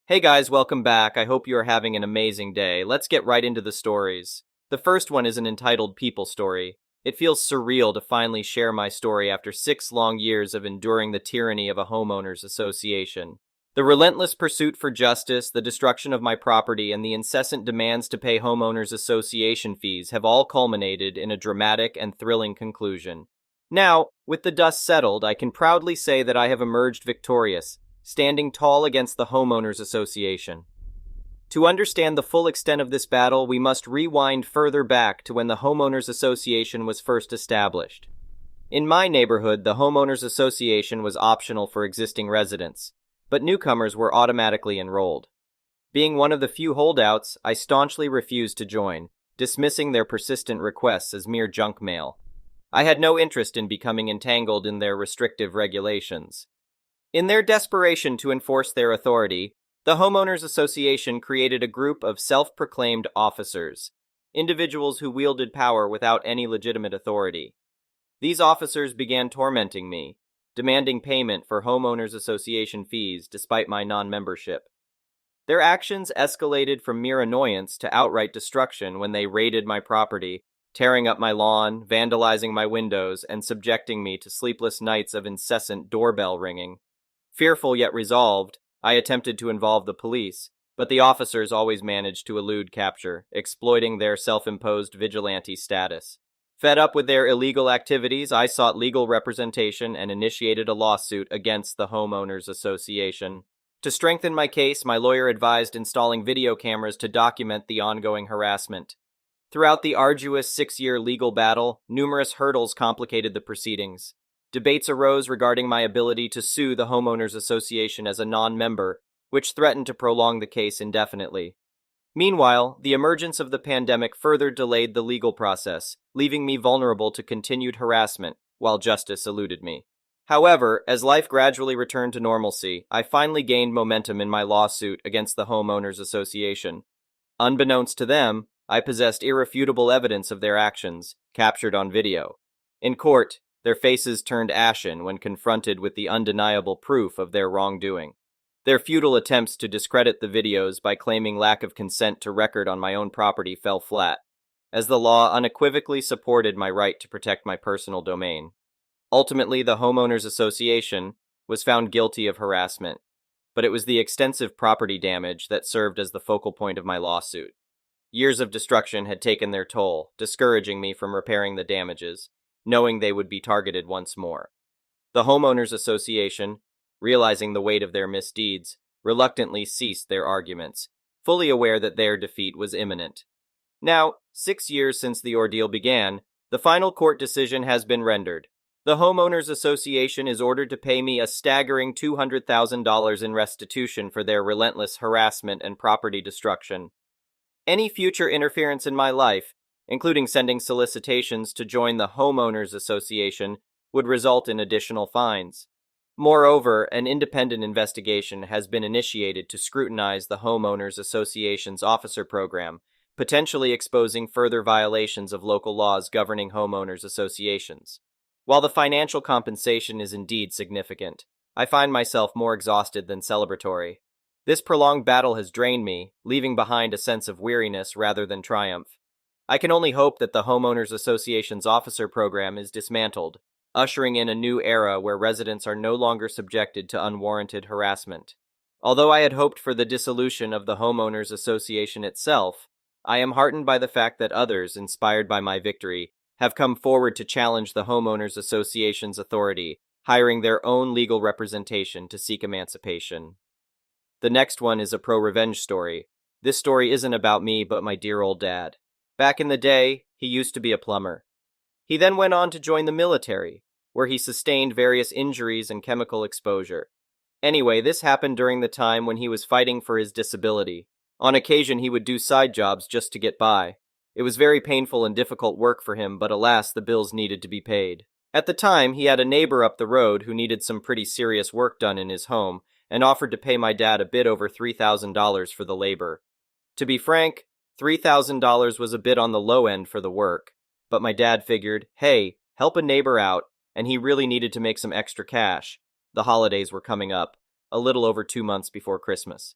Hey guys, welcome back. I hope you are having an amazing day. Let's get right into the stories. The first one is an entitled People Story. It feels surreal to finally share my story after 6 long years of enduring the tyranny of a homeowners association. The relentless pursuit for justice, the destruction of my property, and the incessant demands to pay homeowners association fees have all culminated in a dramatic and thrilling conclusion. Now, with the dust settled, I can proudly say that I have emerged victorious, standing tall against the Homeowners Association. To understand the full extent of this battle, we must rewind further back to when the Homeowners Association was first established. In my neighborhood, the Homeowners Association was optional for existing residents, but newcomers were automatically enrolled. Being one of the few holdouts, I staunchly refused to join, dismissing their persistent requests as mere junk mail. I had no interest in becoming entangled in their restrictive regulations. In their desperation to enforce their authority, the Homeowners Association created a group of self-proclaimed officers, individuals who wielded power without any legitimate authority. These officers began tormenting me, demanding payment for Homeowners Association fees despite my non-membership. Their actions escalated from mere annoyance to outright destruction when they raided my property, tearing up my lawn, vandalizing my windows, and subjecting me to sleepless nights of incessant doorbell ringing. Fearful yet resolved, I attempted to involve the police, but the officers always managed to elude capture, exploiting their self-imposed vigilante status. Fed up with their illegal activities, I sought legal representation and initiated a lawsuit against the Homeowners Association. To strengthen my case, my lawyer advised installing video cameras to document the ongoing harassment. Throughout the arduous 6-year legal battle, numerous hurdles complicated the proceedings. Debates arose regarding my ability to sue the Homeowners Association as a non-member, which threatened to prolong the case indefinitely. Meanwhile, the emergence of the pandemic further delayed the legal process, leaving me vulnerable to continued harassment, while justice eluded me. However, as life gradually returned to normalcy, I finally gained momentum in my lawsuit against the Homeowners Association. Unbeknownst to them, I possessed irrefutable evidence of their actions, captured on video. In court, their faces turned ashen when confronted with the undeniable proof of their wrongdoing. Their futile attempts to discredit the videos by claiming lack of consent to record on my own property fell flat, as the law unequivocally supported my right to protect my personal domain. Ultimately, the Homeowners Association was found guilty of harassment, but it was the extensive property damage that served as the focal point of my lawsuit. Years of destruction had taken their toll, discouraging me from repairing the damages, knowing they would be targeted once more. The Homeowners Association, realizing the weight of their misdeeds, reluctantly ceased their arguments, fully aware that their defeat was imminent. Now, 6 years since the ordeal began, the final court decision has been rendered. The Homeowners Association is ordered to pay me a staggering $200,000 in restitution for their relentless harassment and property destruction. Any future interference in my life, including sending solicitations to join the Homeowners Association, would result in additional fines. Moreover, an independent investigation has been initiated to scrutinize the Homeowners Association's officer program, potentially exposing further violations of local laws governing homeowners associations. While the financial compensation is indeed significant, I find myself more exhausted than celebratory. This prolonged battle has drained me, leaving behind a sense of weariness rather than triumph. I can only hope that the Homeowners Association's officer program is dismantled, ushering in a new era where residents are no longer subjected to unwarranted harassment. Although I had hoped for the dissolution of the Homeowners Association itself, I am heartened by the fact that others, inspired by my victory, have come forward to challenge the Homeowners Association's authority, hiring their own legal representation to seek emancipation. The next one is a pro-revenge story. This story isn't about me, but my dear old dad. Back in the day, he used to be a plumber. He then went on to join the military, where he sustained various injuries and chemical exposure. Anyway, this happened during the time when he was fighting for his disability. On occasion, he would do side jobs just to get by. It was very painful and difficult work for him, but alas, the bills needed to be paid. At the time, he had a neighbor up the road who needed some pretty serious work done in his home, and offered to pay my dad a bit over $3,000 for the labor. To be frank, $3,000 was a bit on the low end for the work, but my dad figured, hey, help a neighbor out, and he really needed to make some extra cash. The holidays were coming up, a little over 2 months before Christmas.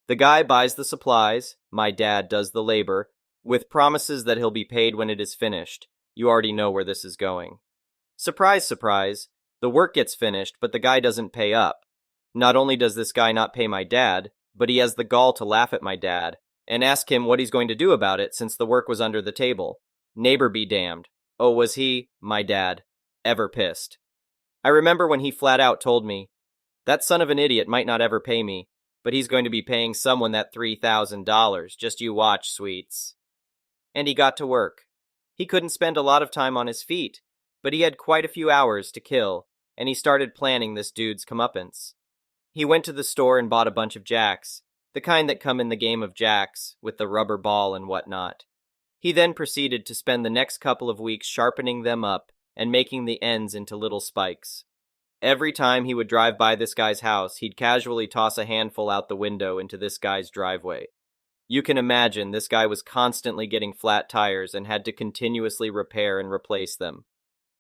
The guy buys the supplies, my dad does the labor, with promises that he'll be paid when it is finished. You already know where this is going. Surprise, surprise, the work gets finished, but the guy doesn't pay up. Not only does this guy not pay my dad, but he has the gall to laugh at my dad and ask him what he's going to do about it since the work was under the table. Neighbor be damned. Oh, was he, my dad, ever pissed? I remember when he flat out told me, that son of an idiot might not ever pay me, but he's going to be paying someone that $3,000. Just you watch, sweets. And he got to work. He couldn't spend a lot of time on his feet, but he had quite a few hours to kill, and he started planning this dude's comeuppance. He went to the store and bought a bunch of jacks, the kind that come in the game of jacks, with the rubber ball and whatnot. He then proceeded to spend the next couple of weeks sharpening them up and making the ends into little spikes. Every time he would drive by this guy's house, he'd casually toss a handful out the window into this guy's driveway. You can imagine this guy was constantly getting flat tires and had to continuously repair and replace them.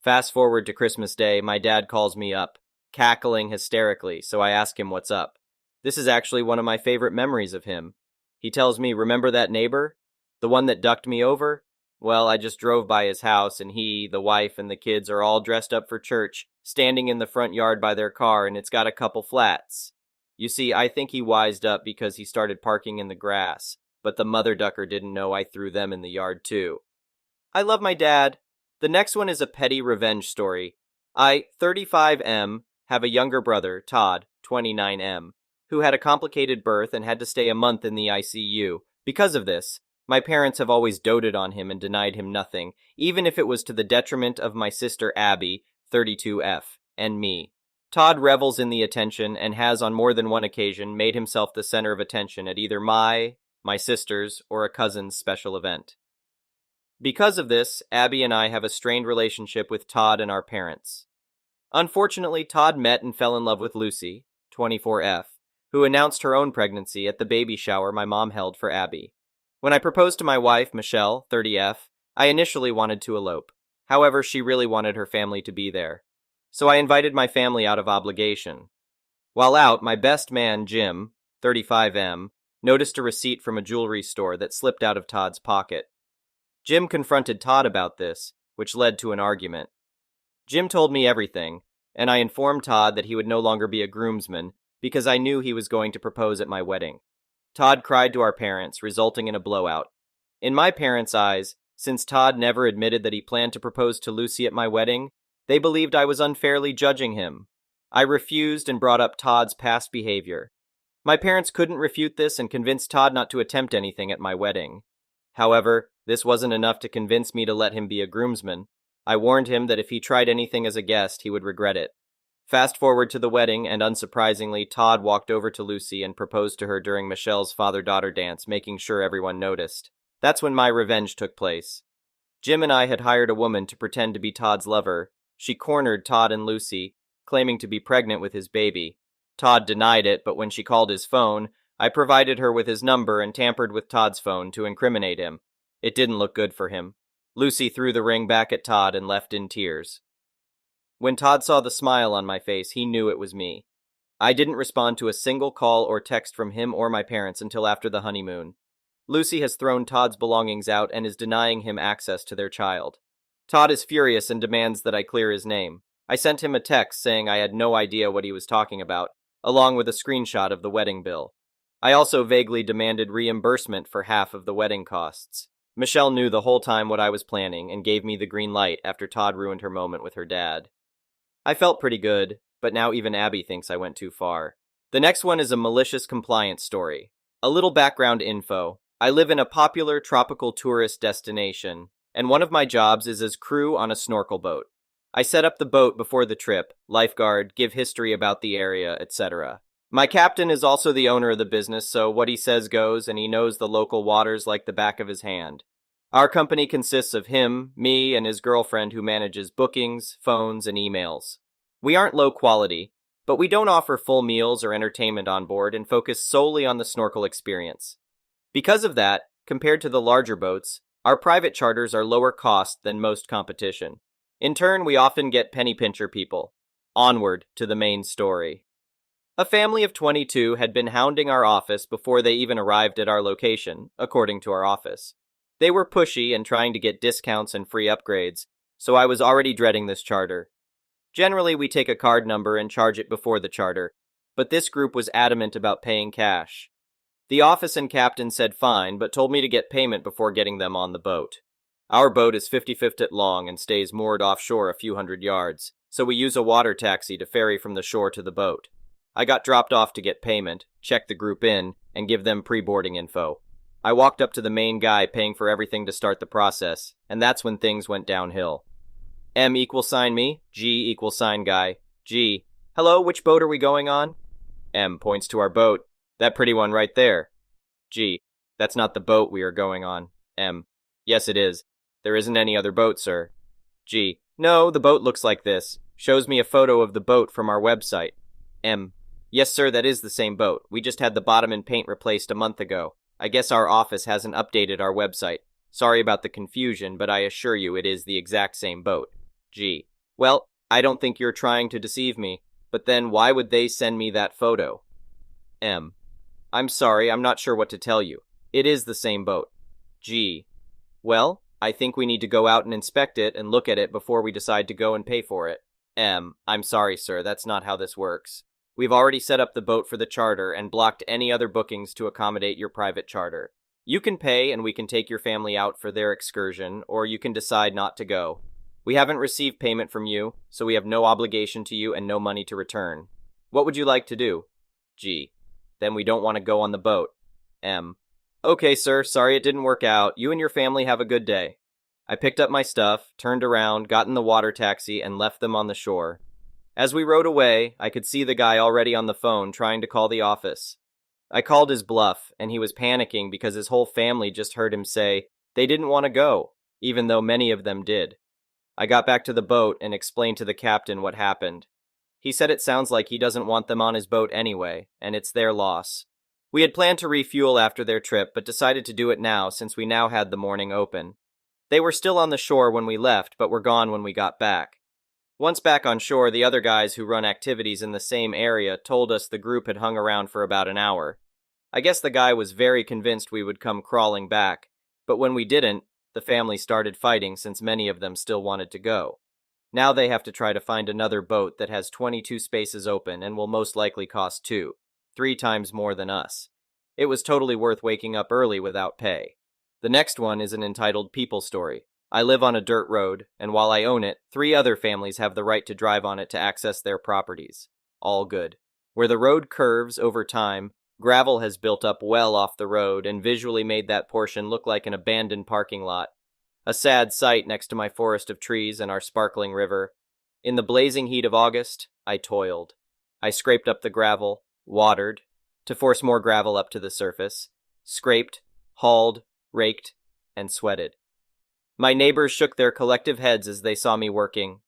Fast forward to Christmas Day, my dad calls me up, cackling hysterically, so I ask him what's up. This is actually one of my favorite memories of him. He tells me, remember that neighbor? The one that ducked me over? Well, I just drove by his house, and he, the wife, and the kids are all dressed up for church, standing in the front yard by their car, and it's got a couple flats. You see, I think he wised up because he started parking in the grass, but the mother ducker didn't know I threw them in the yard too. I love my dad. The next one is a petty revenge story. I, 35M, have a younger brother, Todd, 29M, who had a complicated birth and had to stay a month in the ICU. Because of this, my parents have always doted on him and denied him nothing, even if it was to the detriment of my sister Abby, 32F, and me. Todd revels in the attention and has on more than one occasion made himself the center of attention at either my sister's, or a cousin's special event. Because of this, Abby and I have a strained relationship with Todd and our parents. Unfortunately, Todd met and fell in love with Lucy, 24F, who announced her own pregnancy at the baby shower my mom held for Abby. When I proposed to my wife, Michelle, 30F, I initially wanted to elope. However, she really wanted her family to be there. So I invited my family out of obligation. While out, my best man, Jim, 35M, noticed a receipt from a jewelry store that slipped out of Todd's pocket. Jim confronted Todd about this, which led to an argument. Jim told me everything, and I informed Todd that he would no longer be a groomsman because I knew he was going to propose at my wedding. Todd cried to our parents, resulting in a blowout. In my parents' eyes, since Todd never admitted that he planned to propose to Lucy at my wedding, they believed I was unfairly judging him. I refused and brought up Todd's past behavior. My parents couldn't refute this and convinced Todd not to attempt anything at my wedding. However, this wasn't enough to convince me to let him be a groomsman. I warned him that if he tried anything as a guest, he would regret it. Fast forward to the wedding, and unsurprisingly, Todd walked over to Lucy and proposed to her during Michelle's father-daughter dance, making sure everyone noticed. That's when my revenge took place. Jim and I had hired a woman to pretend to be Todd's lover. She cornered Todd and Lucy, claiming to be pregnant with his baby. Todd denied it, but when she called his phone, I provided her with his number and tampered with Todd's phone to incriminate him. It didn't look good for him. Lucy threw the ring back at Todd and left in tears. When Todd saw the smile on my face, he knew it was me. I didn't respond to a single call or text from him or my parents until after the honeymoon. Lucy has thrown Todd's belongings out and is denying him access to their child. Todd is furious and demands that I clear his name. I sent him a text saying I had no idea what he was talking about, along with a screenshot of the wedding bill. I also vaguely demanded reimbursement for half of the wedding costs. Michelle knew the whole time what I was planning and gave me the green light after Todd ruined her moment with her dad. I felt pretty good, but now even Abby thinks I went too far. The next one is a malicious compliance story. A little background info. I live in a popular tropical tourist destination, and one of my jobs is as crew on a snorkel boat. I set up the boat before the trip, lifeguard, give history about the area, etc. My captain is also the owner of the business, so what he says goes, and he knows the local waters like the back of his hand. Our company consists of him, me, and his girlfriend who manages bookings, phones, and emails. We aren't low quality, but we don't offer full meals or entertainment on board and focus solely on the snorkel experience. Because of that, compared to the larger boats, our private charters are lower cost than most competition. In turn, we often get penny pincher people. Onward to the main story. A family of 22 had been hounding our office before they even arrived at our location, according to our office. They were pushy and trying to get discounts and free upgrades, so I was already dreading this charter. Generally, we take a card number and charge it before the charter, but this group was adamant about paying cash. The office and captain said fine, but told me to get payment before getting them on the boat. Our boat is 50 feet long and stays moored offshore a few hundred yards, so we use a water taxi to ferry from the shore to the boat. I got dropped off to get payment, check the group in, and give them pre-boarding info. I walked up to the main guy paying for everything to start the process, and that's when things went downhill. M = me, G = guy, G. Hello, which boat are we going on? M points to our boat. That pretty one right there. G. That's not the boat we are going on. M. Yes, it is. There isn't any other boat, sir. G. No, the boat looks like this. Shows me a photo of the boat from our website. M. Yes, sir, that is the same boat. We just had the bottom and paint replaced a month ago. I guess our office hasn't updated our website. Sorry about the confusion, but I assure you it is the exact same boat. G. Well, I don't think you're trying to deceive me, but then why would they send me that photo? M. I'm sorry, I'm not sure what to tell you. It is the same boat. G. Well, I think we need to go out and inspect it and look at it before we decide to go and pay for it. M. I'm sorry, sir, that's not how this works. We've already set up the boat for the charter and blocked any other bookings to accommodate your private charter. You can pay and we can take your family out for their excursion, or you can decide not to go. We haven't received payment from you, so we have no obligation to you and no money to return. What would you like to do? G. Then we don't want to go on the boat. M. Okay, sir, sorry it didn't work out. You and your family have a good day. I picked up my stuff, turned around, got in the water taxi, and left them on the shore. As we rode away, I could see the guy already on the phone trying to call the office. I called his bluff, and he was panicking because his whole family just heard him say they didn't want to go, even though many of them did. I got back to the boat and explained to the captain what happened. He said it sounds like he doesn't want them on his boat anyway, and it's their loss. We had planned to refuel after their trip, but decided to do it now since we now had the morning open. They were still on the shore when we left, but were gone when we got back. Once back on shore, the other guys who run activities in the same area told us the group had hung around for about an hour. I guess the guy was very convinced we would come crawling back, but when we didn't, the family started fighting since many of them still wanted to go. Now they have to try to find another boat that has 22 spaces open and will most likely cost 3 times more than us. It was totally worth waking up early without pay. The next one is an entitled People Story. I live on a dirt road, and while I own it, 3 other families have the right to drive on it to access their properties. All good. Where the road curves over time, gravel has built up well off the road and visually made that portion look like an abandoned parking lot. A sad sight next to my forest of trees and our sparkling river. In the blazing heat of August, I toiled. I scraped up the gravel, watered, to force more gravel up to the surface, scraped, hauled, raked, and sweated. My neighbors shook their collective heads as they saw me working.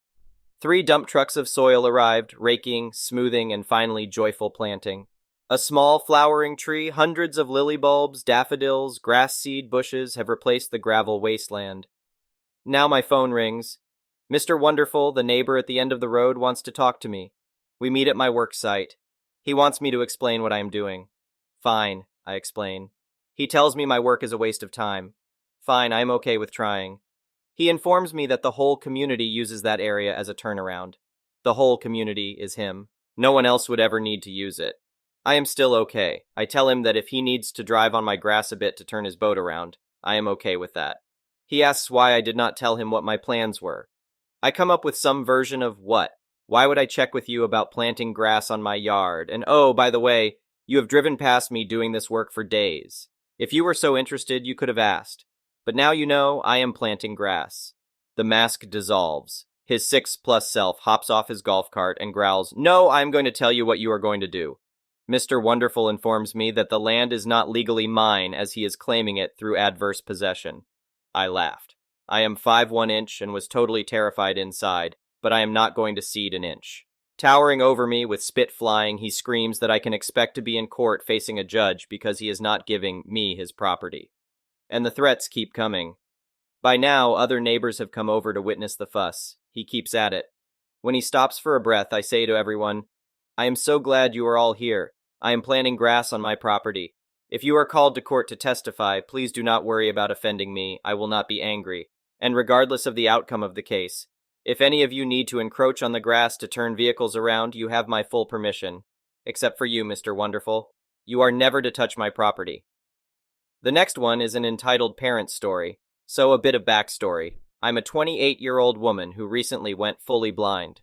3 dump trucks of soil arrived, raking, smoothing, and finally joyful planting. A small flowering tree, hundreds of lily bulbs, daffodils, grass seed bushes have replaced the gravel wasteland. Now my phone rings. Mr. Wonderful, the neighbor at the end of the road, wants to talk to me. We meet at my work site. He wants me to explain what I am doing. Fine, I explain. He tells me my work is a waste of time. Fine, I'm okay with trying. He informs me that the whole community uses that area as a turnaround. The whole community is him. No one else would ever need to use it. I am still okay. I tell him that if he needs to drive on my grass a bit to turn his boat around, I am okay with that. He asks why I did not tell him what my plans were. I come up with some version of what? Why would I check with you about planting grass on my yard? And oh, by the way, you have driven past me doing this work for days. If you were so interested, you could have asked. But now you know I am planting grass. The mask dissolves. His 6+ self hops off his golf cart and growls, "No, I'm going to tell you what you are going to do." Mr. Wonderful informs me that the land is not legally mine as he is claiming it through adverse possession. I laughed. I am 5'1" and was totally terrified inside, but I am not going to cede an inch. Towering over me with spit flying, he screams that I can expect to be in court facing a judge because he is not giving me his property. And the threats keep coming. By now, other neighbors have come over to witness the fuss. He keeps at it. When he stops for a breath, I say to everyone, I am so glad you are all here. I am planting grass on my property. If you are called to court to testify, please do not worry about offending me. I will not be angry. And regardless of the outcome of the case, if any of you need to encroach on the grass to turn vehicles around, you have my full permission. Except for you, Mr. Wonderful. You are never to touch my property. The next one is an entitled parent story. So a bit of backstory. I'm a 28-year-old woman who recently went fully blind.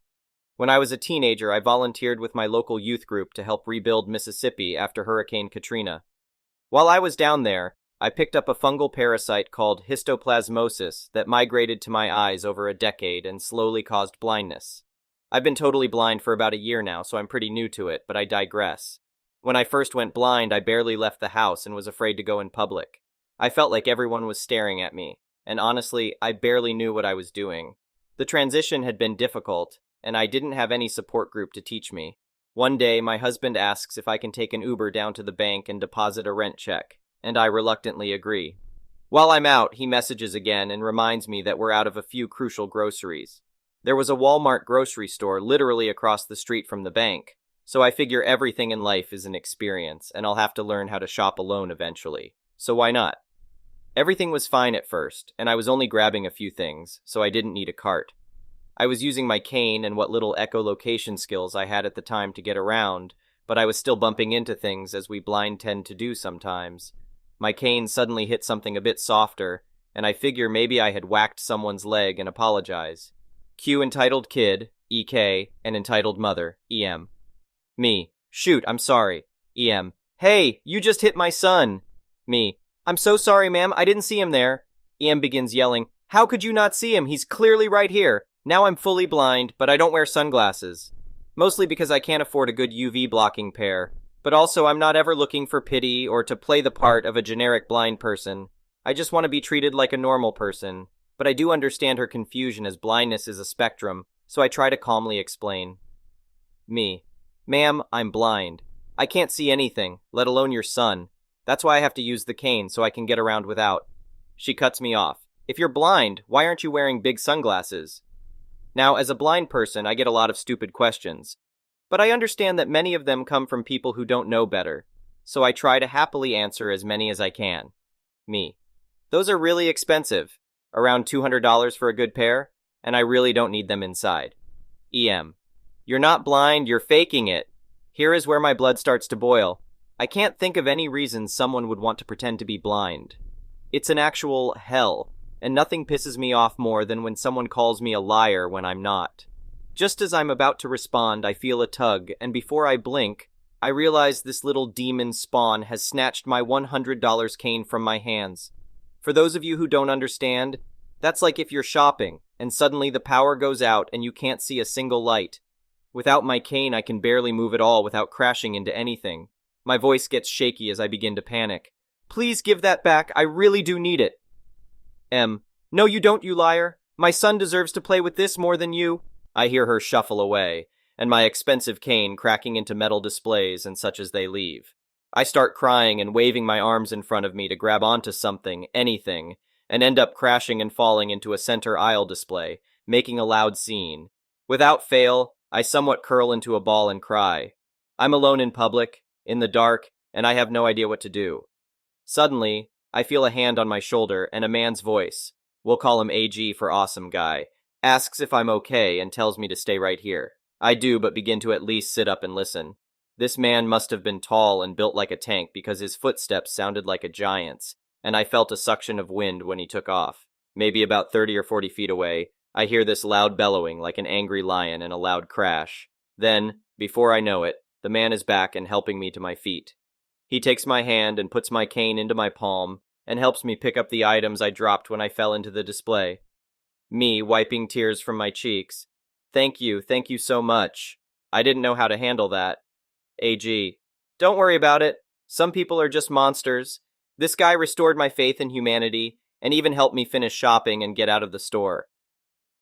When I was a teenager, I volunteered with my local youth group to help rebuild Mississippi after Hurricane Katrina. While I was down there, I picked up a fungal parasite called histoplasmosis that migrated to my eyes over a decade and slowly caused blindness. I've been totally blind for about a year now, so I'm pretty new to it, but I digress. When I first went blind, I barely left the house and was afraid to go in public. I felt like everyone was staring at me, and honestly, I barely knew what I was doing. The transition had been difficult, and I didn't have any support group to teach me. One day, my husband asks if I can take an Uber down to the bank and deposit a rent check, and I reluctantly agree. While I'm out, he messages again and reminds me that we're out of a few crucial groceries. There was a Walmart grocery store literally across the street from the bank, so I figure everything in life is an experience, and I'll have to learn how to shop alone eventually. So why not? Everything was fine at first, and I was only grabbing a few things, so I didn't need a cart. I was using my cane and what little echolocation skills I had at the time to get around, but I was still bumping into things as we blind tend to do sometimes. My cane suddenly hit something a bit softer, and I figure maybe I had whacked someone's leg and apologize. Cue entitled kid, EK, and entitled mother, EM. Me, shoot, I'm sorry. EM, hey, you just hit my son. Me, I'm so sorry, ma'am, I didn't see him there. EM begins yelling, how could you not see him? He's clearly right here. Now I'm fully blind, but I don't wear sunglasses. Mostly because I can't afford a good UV blocking pair, but also I'm not ever looking for pity or to play the part of a generic blind person. I just want to be treated like a normal person, but I do understand her confusion as blindness is a spectrum, so I try to calmly explain. Me, ma'am, I'm blind. I can't see anything, let alone your son. That's why I have to use the cane so I can get around without. She cuts me off. If you're blind, why aren't you wearing big sunglasses? Now, as a blind person, I get a lot of stupid questions, but I understand that many of them come from people who don't know better, so I try to happily answer as many as I can. Me. Those are really expensive, around $200 for a good pair, and I really don't need them inside. EM. You're not blind, you're faking it. Here is where my blood starts to boil. I can't think of any reason someone would want to pretend to be blind. It's an actual hell. And nothing pisses me off more than when someone calls me a liar when I'm not. Just as I'm about to respond, I feel a tug, and before I blink, I realize this little demon spawn has snatched my $100 cane from my hands. For those of you who don't understand, that's like if you're shopping, and suddenly the power goes out and you can't see a single light. Without my cane, I can barely move at all without crashing into anything. My voice gets shaky as I begin to panic. Please give that back, I really do need it. M. No, you don't, you liar. My son deserves to play with this more than you. I hear her shuffle away, and my expensive cane cracking into metal displays and such as they leave. I start crying and waving my arms in front of me to grab onto something, anything, and end up crashing and falling into a center aisle display, making a loud scene. Without fail, I somewhat curl into a ball and cry. I'm alone in public, in the dark, and I have no idea what to do. Suddenly, I feel a hand on my shoulder and a man's voice, we'll call him AG for awesome guy, asks if I'm okay and tells me to stay right here. I do, but begin to at least sit up and listen. This man must have been tall and built like a tank because his footsteps sounded like a giant's, and I felt a suction of wind when he took off. Maybe about 30 or 40 feet away, I hear this loud bellowing like an angry lion and a loud crash. Then, before I know it, the man is back and helping me to my feet. He takes my hand and puts my cane into my palm, and helps me pick up the items I dropped when I fell into the display. Me, wiping tears from my cheeks. Thank you so much. I didn't know how to handle that. AG. Don't worry about it. Some people are just monsters. This guy restored my faith in humanity, and even helped me finish shopping and get out of the store.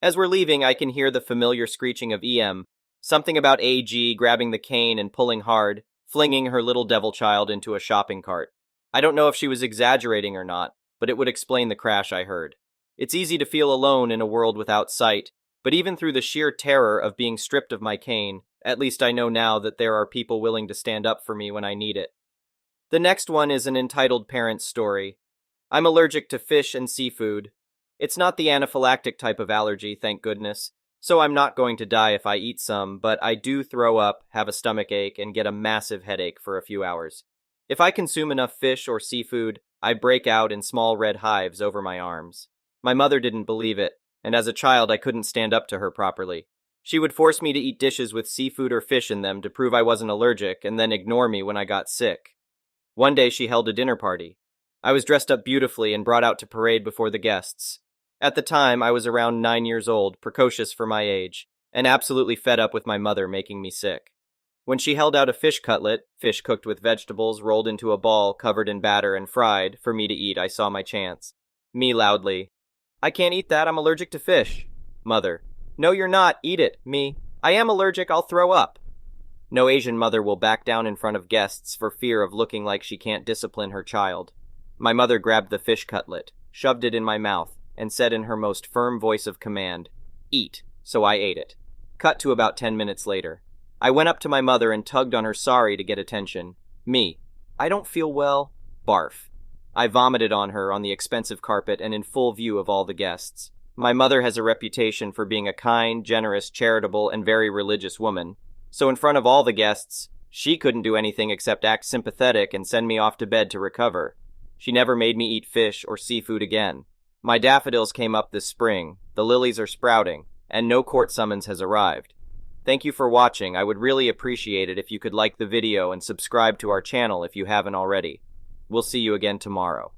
As we're leaving, I can hear the familiar screeching of EM, something about AG grabbing the cane and pulling hard, flinging her little devil child into a shopping cart. I don't know if she was exaggerating or not, but it would explain the crash I heard. It's easy to feel alone in a world without sight, but even through the sheer terror of being stripped of my cane, At least I know now that there are people willing to stand up for me when I need it. The next one is an entitled parent's story. I'm allergic to fish and seafood. It's not the anaphylactic type of allergy, thank goodness, so I'm not going to die if I eat some, but I do throw up, have a stomach ache, and get a massive headache for a few hours. If I consume enough fish or seafood, I break out in small red hives over my arms. My mother didn't believe it, and as a child I couldn't stand up to her properly. She would force me to eat dishes with seafood or fish in them to prove I wasn't allergic, and then ignore me when I got sick. One day she held a dinner party. I was dressed up beautifully and brought out to parade before the guests. At the time, I was around 9 years old, precocious for my age, and absolutely fed up with my mother making me sick. When she held out a fish cutlet, fish cooked with vegetables rolled into a ball covered in batter and fried, for me to eat, I saw my chance. Me loudly, "I can't eat that, I'm allergic to fish." Mother, "No, you're not, eat it." Me, "I am allergic, I'll throw up." No Asian mother will back down in front of guests for fear of looking like she can't discipline her child. My mother grabbed the fish cutlet, shoved it in my mouth, and said in her most firm voice of command, "Eat," so I ate it. Cut to about 10 minutes later. I went up to my mother and tugged on her sari to get attention. Me, "I don't feel well." Barf. I vomited on her on the expensive carpet and in full view of all the guests. My mother has a reputation for being a kind, generous, charitable, and very religious woman. So in front of all the guests, she couldn't do anything except act sympathetic and send me off to bed to recover. She never made me eat fish or seafood again. My daffodils came up this spring, the lilies are sprouting, and no court summons has arrived. Thank you for watching. I would really appreciate it if you could like the video and subscribe to our channel if you haven't already. We'll see you again tomorrow.